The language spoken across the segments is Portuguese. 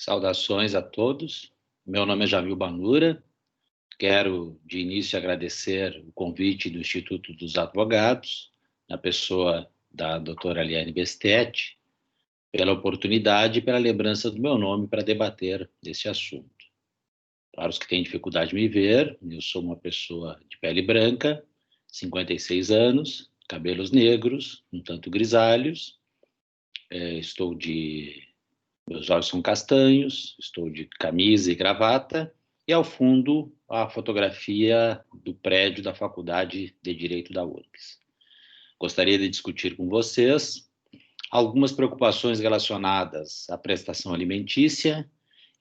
Saudações a todos. Meu nome é Jamil Banura. Quero, de início, agradecer o convite do Instituto dos Advogados, na pessoa da doutora Liane Bestetti, pela oportunidade e pela lembrança do meu nome para debater esse assunto. Para os que têm dificuldade de me ver, eu sou uma pessoa de pele branca, 56 anos, cabelos negros, um tanto grisalhos, meus olhos são castanhos, estou de camisa e gravata, e ao fundo a fotografia do prédio da Faculdade de Direito da URGS. Gostaria de discutir com vocês algumas preocupações relacionadas à prestação alimentícia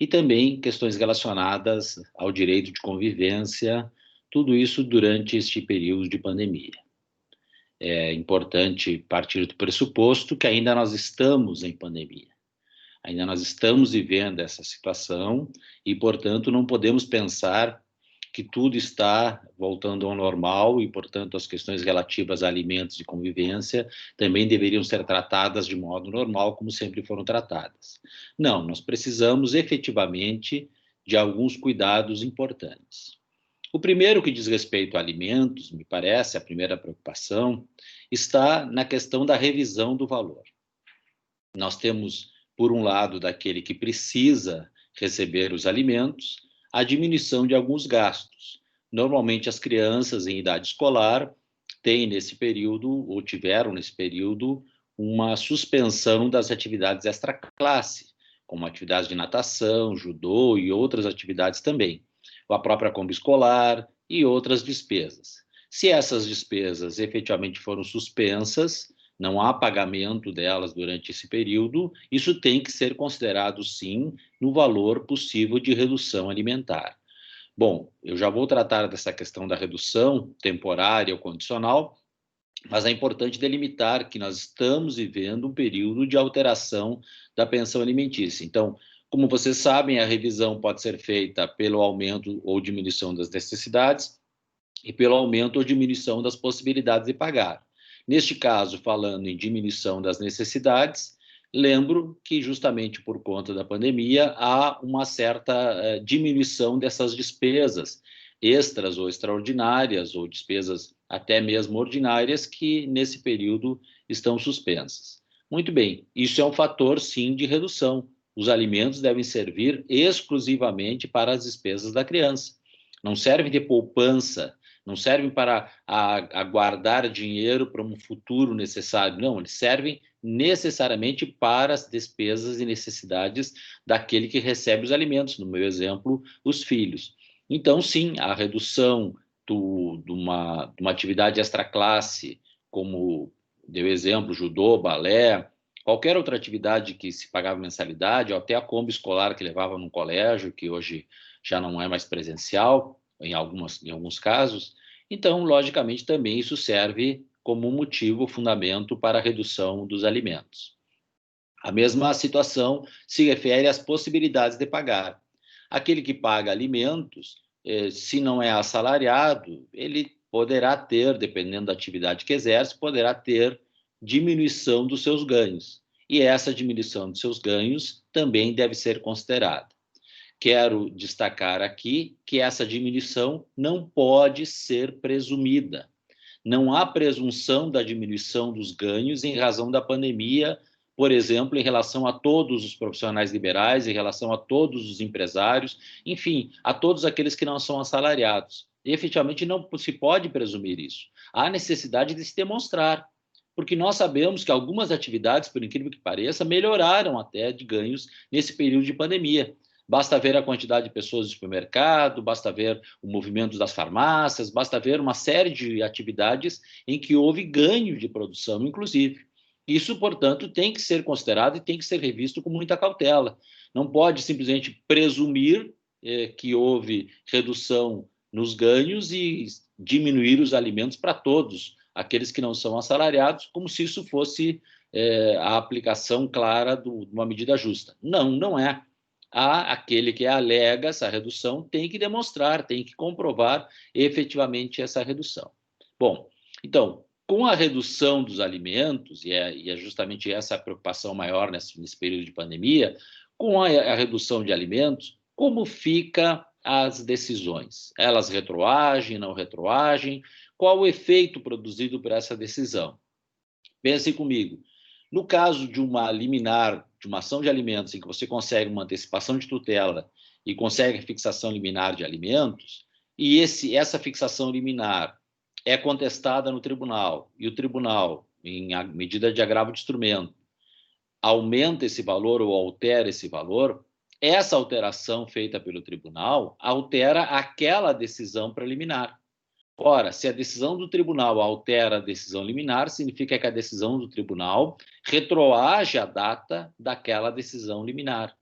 e também questões relacionadas ao direito de convivência, tudo isso durante este período de pandemia. É importante partir do pressuposto que ainda nós estamos em pandemia. Ainda nós estamos vivendo essa situação e, portanto, não podemos pensar que tudo está voltando ao normal e, portanto, as questões relativas a alimentos e convivência também deveriam ser tratadas de modo normal, como sempre foram tratadas. Não, nós precisamos efetivamente de alguns cuidados importantes. O primeiro, que diz respeito a alimentos, me parece, a primeira preocupação, está na questão da revisão do valor. Nós temos, por um lado, daquele que precisa receber os alimentos, a diminuição de alguns gastos. Normalmente, as crianças em idade escolar têm nesse período, ou tiveram nesse período, uma suspensão das atividades extra-classe, como atividades de natação, judô e outras atividades também, a própria Kombi escolar e outras despesas. Se essas despesas efetivamente foram suspensas, não há pagamento delas durante esse período, isso tem que ser considerado, sim, no valor possível de redução alimentar. Bom, eu já vou tratar dessa questão da redução temporária ou condicional, mas é importante delimitar que nós estamos vivendo um período de alteração da pensão alimentícia. Então, como vocês sabem, a revisão pode ser feita pelo aumento ou diminuição das necessidades e pelo aumento ou diminuição das possibilidades de pagar. Neste caso, falando em diminuição das necessidades, lembro que justamente por conta da pandemia há uma certa diminuição dessas despesas extras ou extraordinárias, ou despesas até mesmo ordinárias, que nesse período estão suspensas. Muito bem, isso é um fator, sim, de redução. Os alimentos devem servir exclusivamente para as despesas da criança. Não servem de poupança, não servem para guardar dinheiro para um futuro necessário, não, eles servem necessariamente para as despesas e necessidades daquele que recebe os alimentos, no meu exemplo, os filhos. Então, sim, a redução de uma atividade extra-classe, como deu exemplo, judô, balé, qualquer outra atividade que se pagava mensalidade, ou até a Kombi escolar que levava num colégio, que hoje já não é mais presencial, em alguns casos. Então, logicamente, também isso serve como um motivo, fundamento para a redução dos alimentos. A mesma situação se refere às possibilidades de pagar. Aquele que paga alimentos, se não é assalariado, ele poderá ter, dependendo da atividade que exerce, poderá ter diminuição dos seus ganhos. E essa diminuição dos seus ganhos também deve ser considerada. Quero destacar aqui que essa diminuição não pode ser presumida. Não há presunção da diminuição dos ganhos em razão da pandemia, por exemplo, em relação a todos os profissionais liberais, em relação a todos os empresários, enfim, a todos aqueles que não são assalariados. E, efetivamente, não se pode presumir isso. Há necessidade de se demonstrar, porque nós sabemos que algumas atividades, por incrível que pareça, melhoraram até de ganhos nesse período de pandemia. Basta ver a quantidade de pessoas no supermercado, basta ver o movimento das farmácias, basta ver uma série de atividades em que houve ganho de produção, inclusive. Isso, portanto, tem que ser considerado e tem que ser revisto com muita cautela. Não pode simplesmente presumir que houve redução nos ganhos e diminuir os alimentos para todos, aqueles que não são assalariados, como se isso fosse a aplicação clara de uma medida justa. Não, não é. Aquele que alega essa redução tem que demonstrar, tem que comprovar efetivamente essa redução. Bom, então, com a redução dos alimentos, e é justamente essa a preocupação maior nesse período de pandemia, Com a redução de alimentos, como fica as decisões? Elas retroagem, não retroagem? Qual o efeito produzido por essa decisão? Pensem comigo. No caso de uma liminar, de uma ação de alimentos, em que você consegue uma antecipação de tutela e consegue a fixação liminar de alimentos, e essa fixação liminar é contestada no tribunal, e o tribunal, em medida de agravo de instrumento, aumenta esse valor ou altera esse valor, essa alteração feita pelo tribunal altera aquela decisão preliminar. Ora, se a decisão do tribunal altera a decisão liminar, significa que a decisão do tribunal retroage a data daquela decisão liminar.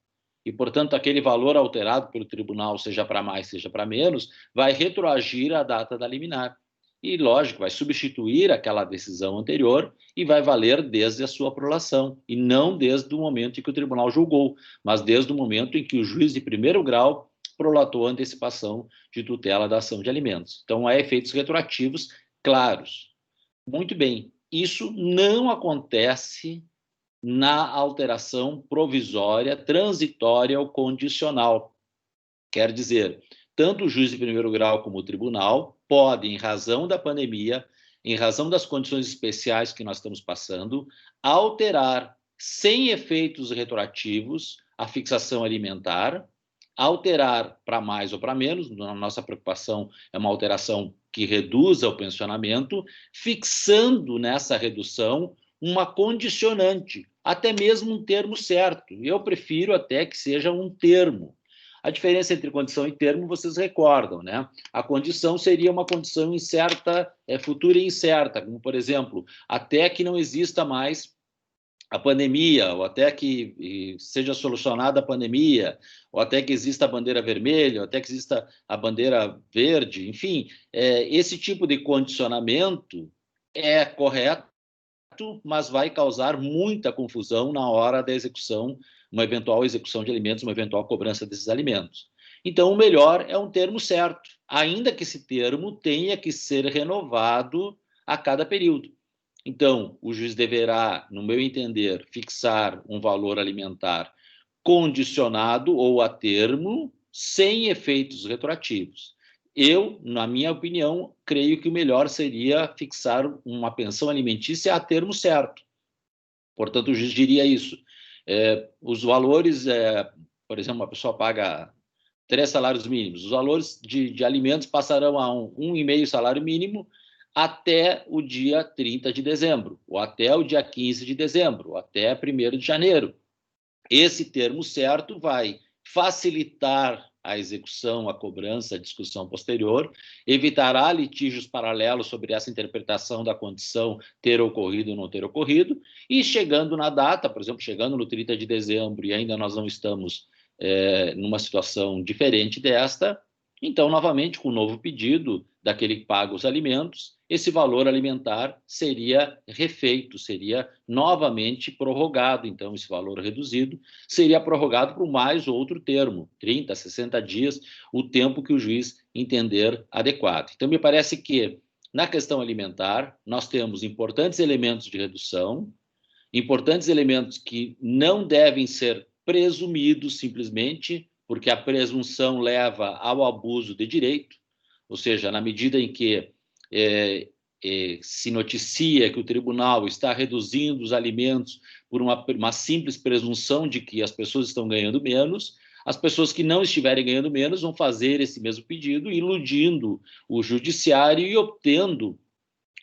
E, portanto, aquele valor alterado pelo tribunal, seja para mais, seja para menos, vai retroagir a data da liminar. E, lógico, vai substituir aquela decisão anterior e vai valer desde a sua prolação, e não desde o momento em que o tribunal julgou, mas desde o momento em que o juiz de primeiro grau prolatou a antecipação de tutela da ação de alimentos. Então, há efeitos retroativos claros. Muito bem, isso não acontece na alteração provisória, transitória ou condicional. Quer dizer, tanto o juiz de primeiro grau como o tribunal podem, em razão da pandemia, em razão das condições especiais que nós estamos passando, alterar, sem efeitos retroativos, a fixação alimentar, alterar para mais ou para menos, a nossa preocupação é uma alteração que reduza o pensionamento, fixando nessa redução uma condicionante, até mesmo um termo certo. Eu prefiro até que seja um termo. A diferença entre condição e termo, vocês recordam, né? A condição seria uma condição incerta, futura e incerta, como, por exemplo, até que não exista mais a pandemia, ou até que seja solucionada a pandemia, ou até que exista a bandeira vermelha, ou até que exista a bandeira verde, enfim, esse tipo de condicionamento é correto, mas vai causar muita confusão na hora da execução, uma eventual execução de alimentos, uma eventual cobrança desses alimentos. Então, o melhor é um termo certo, ainda que esse termo tenha que ser renovado a cada período. Então, o juiz deverá, no meu entender, fixar um valor alimentar condicionado ou a termo, sem efeitos retroativos. Eu, na minha opinião, creio que o melhor seria fixar uma pensão alimentícia a termo certo. Portanto, o juiz diria isso. Os valores, por exemplo, uma pessoa paga 3 salários mínimos, os valores de alimentos passarão a 1,5 salário mínimo até o dia 30 de dezembro, ou até o dia 15 de dezembro, ou até 1º de janeiro. Esse termo certo vai facilitar a execução, a cobrança, a discussão posterior, evitará litígios paralelos sobre essa interpretação da condição ter ocorrido ou não ter ocorrido, e chegando na data, por exemplo, chegando no 30 de dezembro e ainda nós não estamos numa situação diferente desta, então, novamente, com o novo pedido daquele que paga os alimentos, esse valor alimentar seria refeito, seria novamente prorrogado. Então, esse valor reduzido seria prorrogado por mais outro termo, 30, 60 dias, o tempo que o juiz entender adequado. Então, me parece que, na questão alimentar, nós temos importantes elementos de redução, importantes elementos que não devem ser presumidos simplesmente, porque a presunção leva ao abuso de direito, ou seja, na medida em que se noticia que o tribunal está reduzindo os alimentos por uma simples presunção de que as pessoas estão ganhando menos, as pessoas que não estiverem ganhando menos vão fazer esse mesmo pedido, iludindo o judiciário e obtendo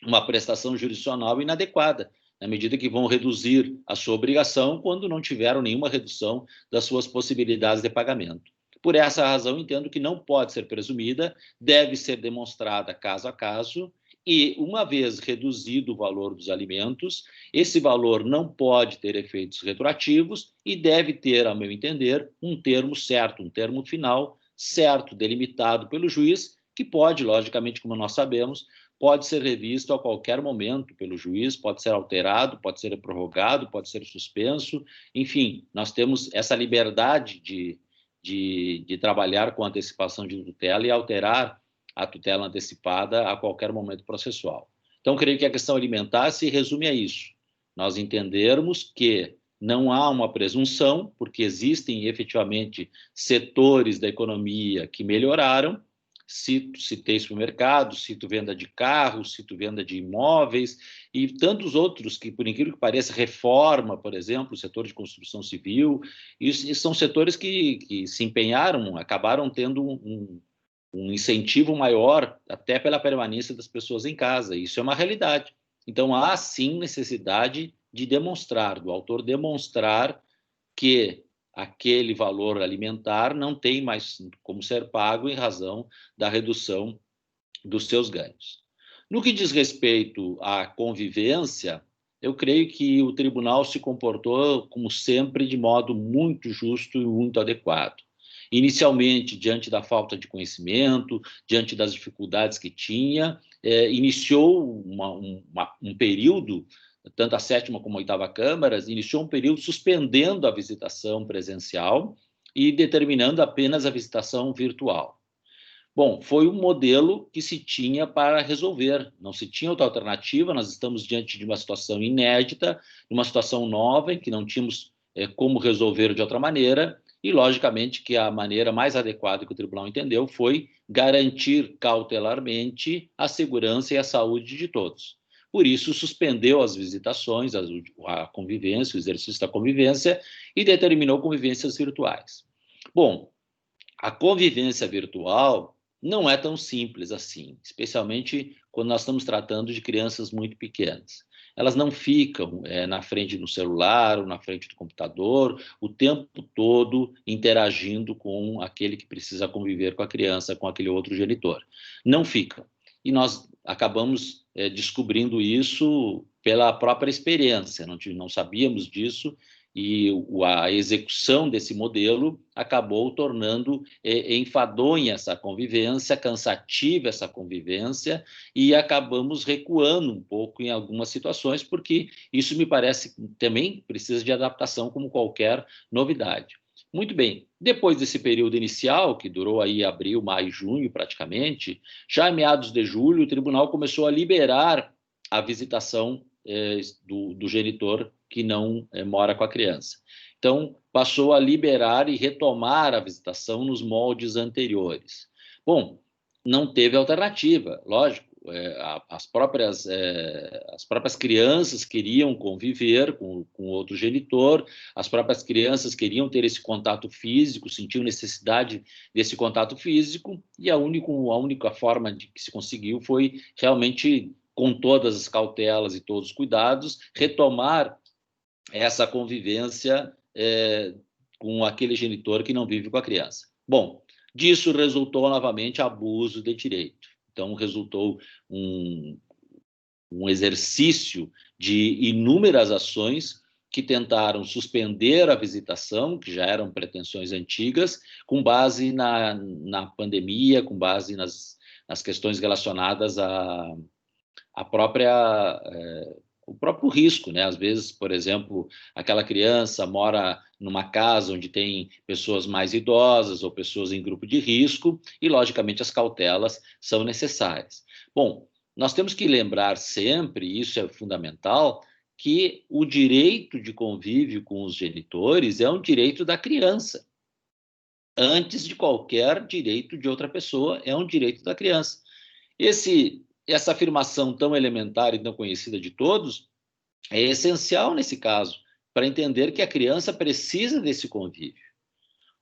uma prestação jurisdicional inadequada, na medida que vão reduzir a sua obrigação quando não tiveram nenhuma redução das suas possibilidades de pagamento. Por essa razão, entendo que não pode ser presumida, deve ser demonstrada caso a caso, e, uma vez reduzido o valor dos alimentos, esse valor não pode ter efeitos retroativos e deve ter, ao meu entender, um termo certo, um termo final certo, delimitado pelo juiz, que pode, logicamente, como nós sabemos, pode ser revisto a qualquer momento pelo juiz, pode ser alterado, pode ser prorrogado, pode ser suspenso, enfim, nós temos essa liberdade de trabalhar com antecipação de tutela e alterar a tutela antecipada a qualquer momento processual. Então, creio que a questão alimentar se resume a isso. Nós entendermos que não há uma presunção, porque existem efetivamente setores da economia que melhoraram. Citei supermercado, cito venda de carros, cito venda de imóveis e tantos outros que, por incrível que pareça, reforma, por exemplo, o setor de construção civil, e são setores que se empenharam, acabaram tendo um incentivo maior até pela permanência das pessoas em casa. Isso é uma realidade. Então, há sim necessidade de demonstrar, do autor demonstrar que aquele valor alimentar não tem mais como ser pago em razão da redução dos seus ganhos. No que diz respeito à convivência, eu creio que o tribunal se comportou, como sempre, de modo muito justo e muito adequado. Inicialmente, diante da falta de conhecimento, diante das dificuldades que tinha, iniciou um período, tanto a sétima como a oitava câmaras, iniciou um período suspendendo a visitação presencial e determinando apenas a visitação virtual. Bom, foi um modelo que se tinha para resolver, não se tinha outra alternativa, nós estamos diante de uma situação inédita, uma situação nova, em que não tínhamos como resolver de outra maneira, e logicamente que a maneira mais adequada que o tribunal entendeu foi garantir cautelarmente a segurança e a saúde de todos. Por isso, suspendeu as visitações, a convivência, o exercício da convivência, e determinou convivências virtuais. Bom, a convivência virtual não é tão simples assim, especialmente quando nós estamos tratando de crianças muito pequenas. Elas não ficam na frente do celular ou na frente do computador o tempo todo interagindo com aquele que precisa conviver com a criança, com aquele outro genitor. Não ficam. E nós acabamos descobrindo isso pela própria experiência, não sabíamos disso, e a execução desse modelo acabou tornando enfadonha essa convivência, cansativa essa convivência, e acabamos recuando um pouco em algumas situações, porque isso me parece também precisa de adaptação como qualquer novidade. Muito bem, depois desse período inicial, que durou aí abril, maio, junho praticamente, já em meados de julho, o tribunal começou a liberar a visitação do genitor que não mora com a criança. Então, passou a liberar e retomar a visitação nos moldes anteriores. Bom, não teve alternativa, lógico. As próprias crianças queriam conviver com outro genitor, as próprias crianças queriam ter esse contato físico, sentiam necessidade desse contato físico, e a única forma de que se conseguiu foi realmente, com todas as cautelas e todos os cuidados, retomar essa convivência com aquele genitor que não vive com a criança. Bom, disso resultou novamente abuso de direito. Então, resultou um exercício de inúmeras ações que tentaram suspender a visitação, que já eram pretensões antigas, com base na pandemia, com base nas questões relacionadas à própria o próprio risco, né? Às vezes, por exemplo, aquela criança mora numa casa onde tem pessoas mais idosas ou pessoas em grupo de risco e, logicamente, as cautelas são necessárias. Bom, nós temos que lembrar sempre, isso é fundamental, que o direito de convívio com os genitores é um direito da criança. Antes de qualquer direito de outra pessoa, é um direito da criança. Essa afirmação tão elementar e tão conhecida de todos é essencial nesse caso, para entender que a criança precisa desse convívio.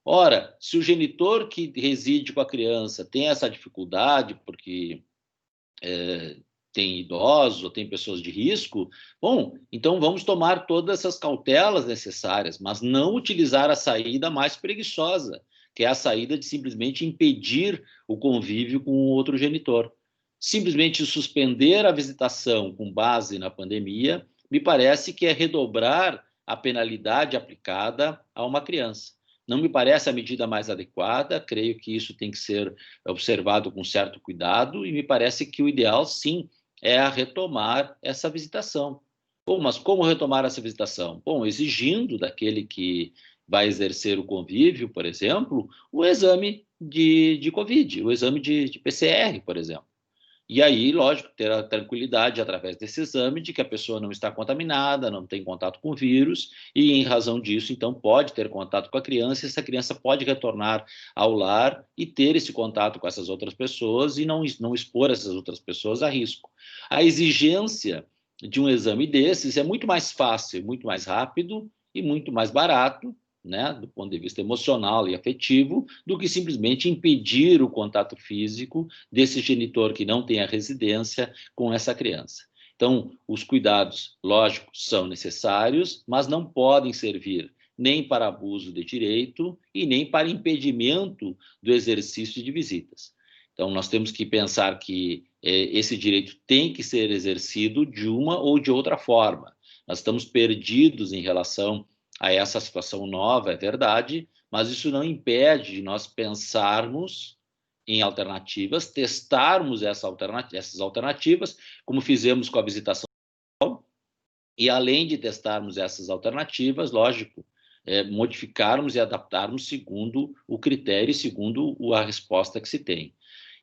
Ora, se o genitor que reside com a criança tem essa dificuldade, porque tem idosos ou tem pessoas de risco, bom, então vamos tomar todas essas cautelas necessárias, mas não utilizar a saída mais preguiçosa, que é a saída de simplesmente impedir o convívio com o outro genitor. Simplesmente suspender a visitação com base na pandemia, me parece que é redobrar a penalidade aplicada a uma criança. Não me parece a medida mais adequada, creio que isso tem que ser observado com certo cuidado, e me parece que o ideal, sim, é a retomar essa visitação. Bom, mas como retomar essa visitação? Bom, exigindo daquele que vai exercer o convívio, por exemplo, o exame de Covid, o exame de PCR, por exemplo. E aí, lógico, ter a tranquilidade através desse exame de que a pessoa não está contaminada, não tem contato com o vírus, e em razão disso, então, pode ter contato com a criança, e essa criança pode retornar ao lar e ter esse contato com essas outras pessoas e não expor essas outras pessoas a risco. A exigência de um exame desses é muito mais fácil, muito mais rápido e muito mais barato, né, do ponto de vista emocional e afetivo, do que simplesmente impedir o contato físico desse genitor que não tem a residência com essa criança. Então, os cuidados, lógico, são necessários, mas não podem servir nem para abuso de direito e nem para impedimento do exercício de visitas. Então, nós temos que pensar que esse direito tem que ser exercido de uma ou de outra forma. Nós estamos perdidos em relação a essa situação nova, é verdade, mas isso não impede de nós pensarmos em alternativas, testarmos essas alternativas, como fizemos com a visitação, e além de testarmos essas alternativas, lógico, modificarmos e adaptarmos segundo o critério e segundo a resposta que se tem.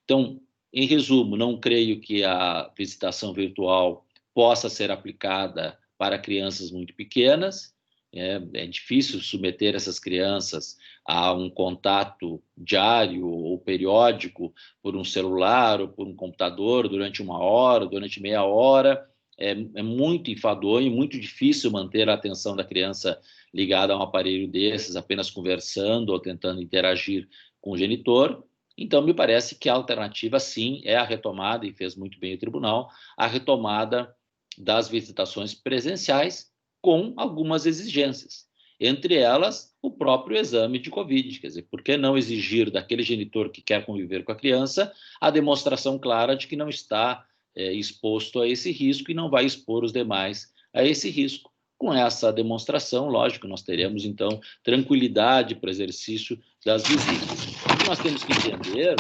Então, em resumo, não creio que a visitação virtual possa ser aplicada para crianças muito pequenas. É difícil submeter essas crianças a um contato diário ou periódico por um celular ou por um computador durante 1 hora, durante meia hora. É muito enfadonho e muito difícil manter a atenção da criança ligada a um aparelho desses, apenas conversando ou tentando interagir com o genitor. Então, me parece que a alternativa, sim, é a retomada, e fez muito bem o tribunal, a retomada das visitações presenciais com algumas exigências. Entre elas, o próprio exame de Covid. Quer dizer, por que não exigir daquele genitor que quer conviver com a criança a demonstração clara de que não está exposto a esse risco e não vai expor os demais a esse risco? Com essa demonstração, lógico, nós teremos, então, tranquilidade para o exercício das visitas. O que nós temos que entender,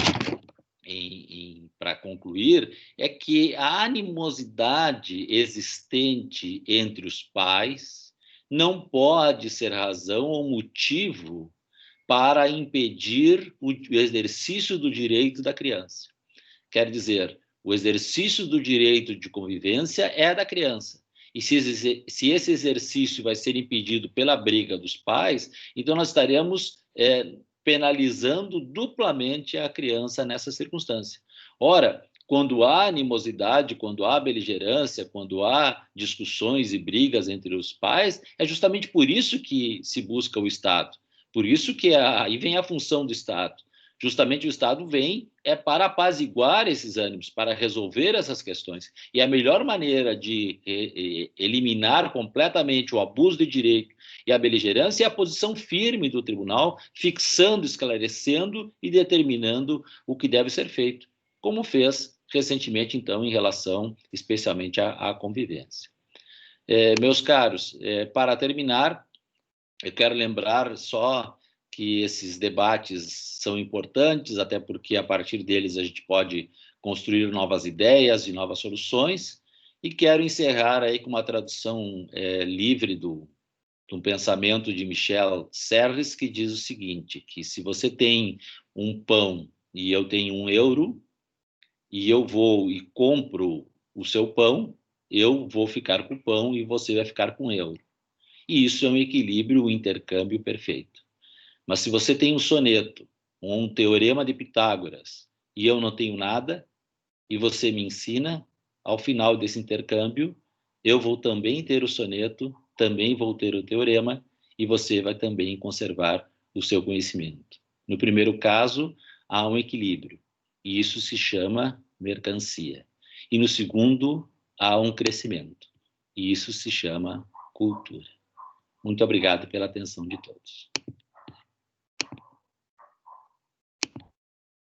para concluir, é que a animosidade existente entre os pais não pode ser razão ou motivo para impedir o exercício do direito da criança. Quer dizer, o exercício do direito de convivência é da criança. E se esse exercício vai ser impedido pela briga dos pais, então nós estaremos penalizando duplamente a criança nessa circunstância. Ora, quando há animosidade, quando há beligerância, quando há discussões e brigas entre os pais, é justamente por isso que se busca o Estado. Por isso que aí vem a função do Estado. Justamente o Estado vem para apaziguar esses ânimos, para resolver essas questões. E a melhor maneira de eliminar completamente o abuso de direito e a beligerância é a posição firme do tribunal, fixando, esclarecendo e determinando o que deve ser feito, como fez recentemente, então, em relação especialmente à convivência. Meus caros, para terminar, eu quero lembrar só que esses debates são importantes, até porque a partir deles a gente pode construir novas ideias e novas soluções, e quero encerrar aí com uma tradução livre de um pensamento de Michel Serres, que diz o seguinte, que se você tem um pão e eu tenho 1 euro, e eu vou e compro o seu pão, eu vou ficar com o pão e você vai ficar com 1 euro. E isso é um equilíbrio, um intercâmbio perfeito. Mas se você tem um soneto, um teorema de Pitágoras, e eu não tenho nada, e você me ensina, ao final desse intercâmbio, eu vou também ter o soneto, também vou ter o teorema, e você vai também conservar o seu conhecimento. No primeiro caso, há um equilíbrio, e isso se chama mercancia. E no segundo, há um crescimento, e isso se chama cultura. Muito obrigado pela atenção de todos.